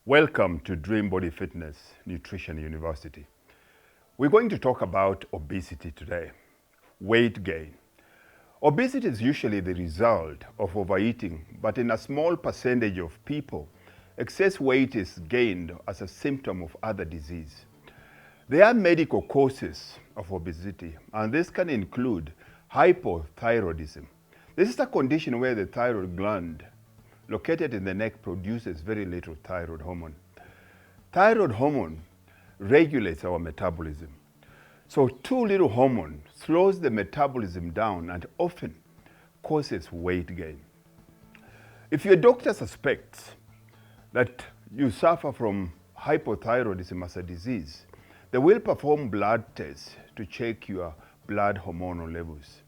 Welcome to Dream Body Fitness Nutrition University. We're going to talk about obesity today, weight gain. Obesity is usually the result of overeating, but in a small percentage of people, excess weight is gained as a symptom of other disease. There are medical causes of obesity, and this can include hypothyroidism. This is a condition where the thyroid gland located in the neck produces very little thyroid hormone. Thyroid hormone regulates our metabolism. So too little hormone slows the metabolism down and often causes weight gain. If your doctor suspects that you suffer from hypothyroidism as a disease, they will perform blood tests to check your blood hormonal levels.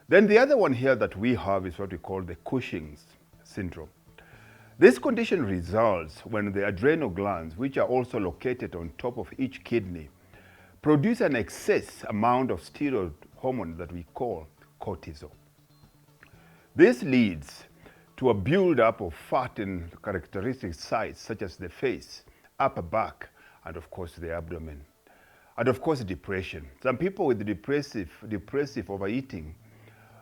Then the other one here that we have is what we call the Cushing syndrome. This condition results when the adrenal glands, which are also located on top of each kidney, produce an excess amount of steroid hormone that we call cortisol. This leads to a buildup of fat in characteristic sites such as the face, upper back, and of course the abdomen. And of course depression. Some people with depressive overeating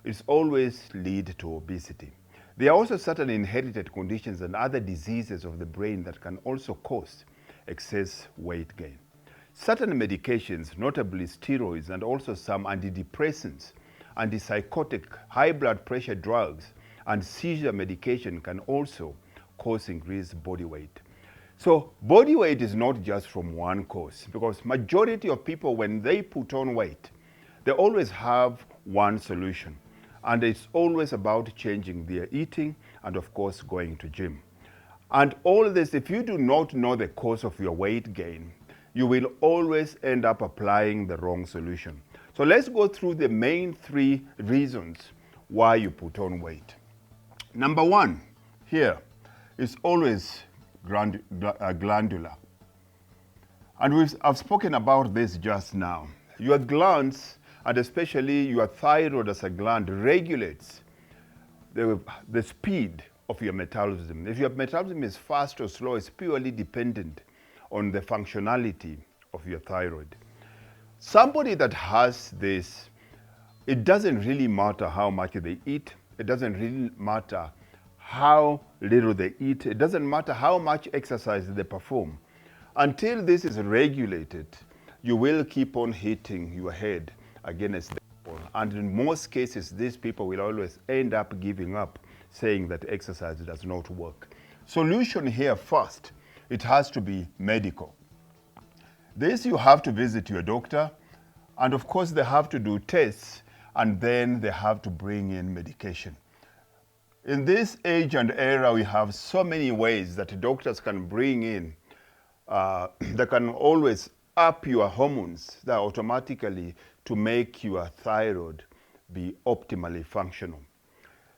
is always lead to obesity. There are also certain inherited conditions and other diseases of the brain that can also cause excess weight gain. Certain medications, notably steroids and also some antidepressants, antipsychotic, high blood pressure drugs, and seizure medication can also cause increased body weight. So body weight is not just from one cause, because majority of people, when they put on weight, they always have one solution. And it's always about changing their eating and of course going to gym. And all this, if you do not know the cause of your weight gain, you will always end up applying the wrong solution. So let's go through the main three reasons why you put on weight. Number one here is always glandular. And I've spoken about this just now. Your glands, and especially your thyroid as a gland, regulates the speed of your metabolism. If your metabolism is fast or slow, it's purely dependent on the functionality of your thyroid. Somebody that has this, it doesn't really matter how much they eat. It doesn't really matter how little they eat. It doesn't matter how much exercise they perform. Until this is regulated, you will keep on hitting your head against the wall. And in most cases, these people will always end up giving up, saying that exercise does not work. Solution here first, it has to be medical. This you have to visit your doctor, and of course they have to do tests, and then they have to bring in medication. In this age and era, we have so many ways that doctors can bring in, they can always up your hormones that automatically to make your thyroid be optimally functional.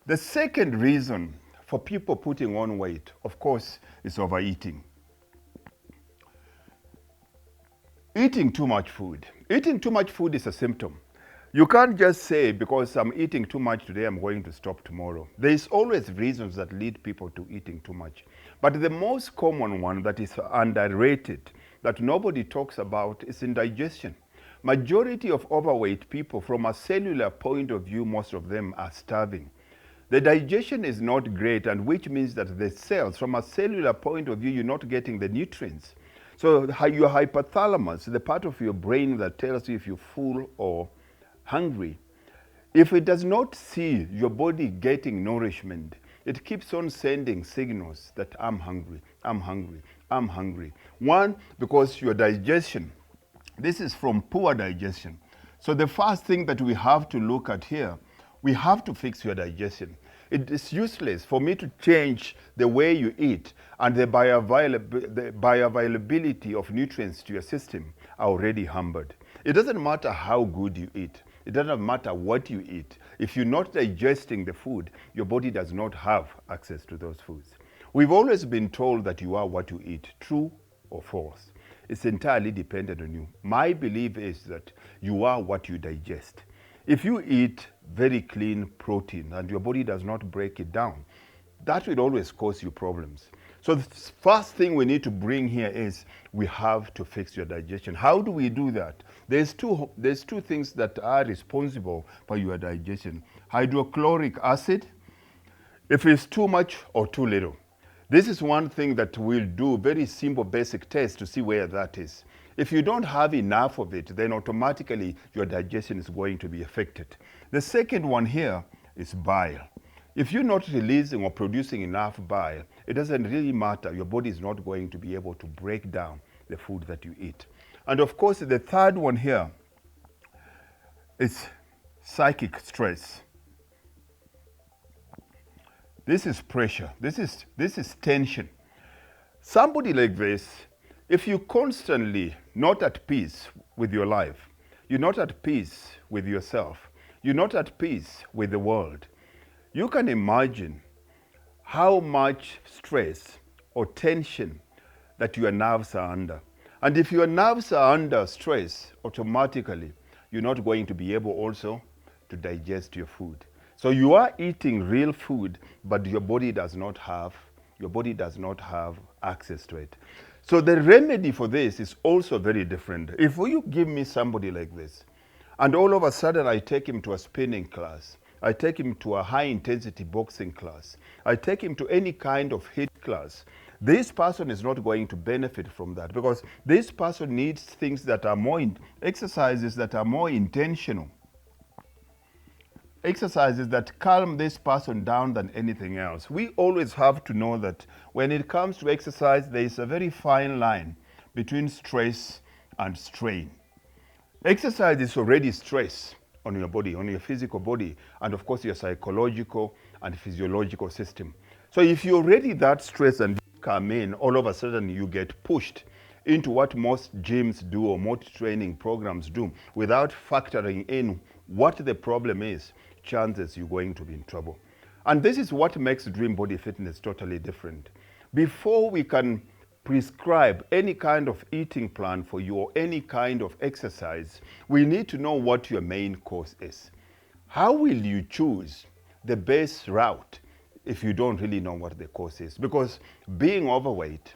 The second reason for people putting on weight, of course, is overeating. Eating too much food. Eating too much food is a symptom. You can't just say, because I'm eating too much today, I'm going to stop tomorrow. There is always reasons that lead people to eating too much. But the most common one that is underrated, that nobody talks about, is indigestion. Majority of overweight people, from a cellular point of view, most of them are starving. The digestion is not great, and which means that the cells, from a cellular point of view, you're not getting the nutrients. So your hypothalamus, the part of your brain that tells you if you're full or hungry, if it does not see your body getting nourishment, it keeps on sending signals that I'm hungry, I'm hungry, I'm hungry. One, because your digestion, this is from poor digestion. So the first thing that we have to look at here, we have to fix your digestion. It is useless for me to change the way you eat, and the bioavailability of nutrients to your system are already hampered. It doesn't matter how good you eat. It doesn't matter what you eat. If you're not digesting the food, your body does not have access to those foods. We've always been told that you are what you eat, true or false. It's entirely dependent on you. My belief is that you are what you digest. If you eat very clean protein and your body does not break it down, that will always cause you problems. So the first thing we need to bring here is we have to fix your digestion. How do we do that? There's two things that are responsible for your digestion. Hydrochloric acid, if it's too much or too little. This is one thing that we'll do, very simple basic test to see where that is. If you don't have enough of it, then automatically your digestion is going to be affected. The second one here is bile. If you're not releasing or producing enough bile, it doesn't really matter. Your body is not going to be able to break down the food that you eat. And of course, the third one here is psychic stress. This is pressure. This is tension. Somebody like this, if you constantly not at peace with your life, you're not at peace with yourself, you're not at peace with the world, you can imagine how much stress or tension that your nerves are under. And if your nerves are under stress, automatically, you're not going to be able also to digest your food. So you are eating real food, but your body does not have access to it. So the remedy for this is also very different. If you give me somebody like this, and all of a sudden I take him to a spinning class, I take him to a high intensity boxing class, I take him to any kind of HIIT class, this person is not going to benefit from that, because this person needs things that are more, exercises that are more intentional. Exercises that calm this person down than anything else. We always have to know that when it comes to exercise, there is a very fine line between stress and strain. Exercise is already stress on your body, on your physical body, and of course your psychological and physiological system. So if you're already that stressed and you come in, all of a sudden you get pushed into what most gyms do or most training programs do without factoring in what the problem is, chances you're going to be in trouble. And this is what makes Dream Body Fitness totally different. Before we can prescribe any kind of eating plan for you or any kind of exercise, we need to know what your main cause is. How will you choose the best route if you don't really know what the cause is? Because being overweight,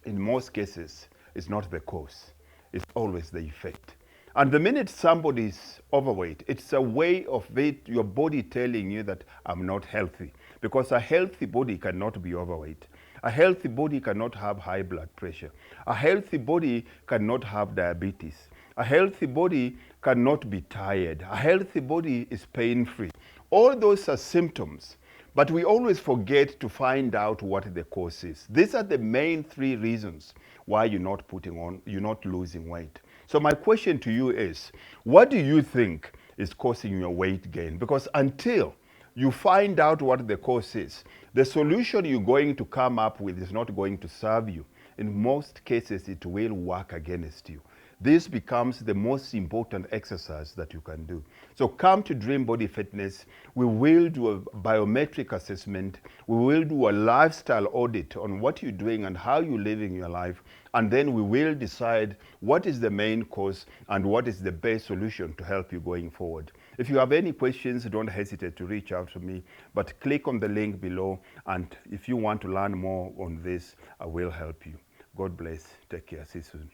in most cases, is not the cause. It's always the effect. And the minute somebody's overweight, it's a way of your body telling you that I'm not healthy. Because a healthy body cannot be overweight. A healthy body cannot have high blood pressure. A healthy body cannot have diabetes. A healthy body cannot be tired. A healthy body is pain-free. All those are symptoms, but we always forget to find out what the cause is. These are the main three reasons why you're not losing weight. So my question to you is, what do you think is causing your weight gain? Because until you find out what the cause is, the solution you're going to come up with is not going to serve you. In most cases, it will work against you. This becomes the most important exercise that you can do. So come to Dream Body Fitness. We will do a biometric assessment. We will do a lifestyle audit on what you're doing and how you're living your life. And then we will decide what is the main cause and what is the best solution to help you going forward. If you have any questions, don't hesitate to reach out to me, but click on the link below. And if you want to learn more on this, I will help you. God bless. Take care. See you soon.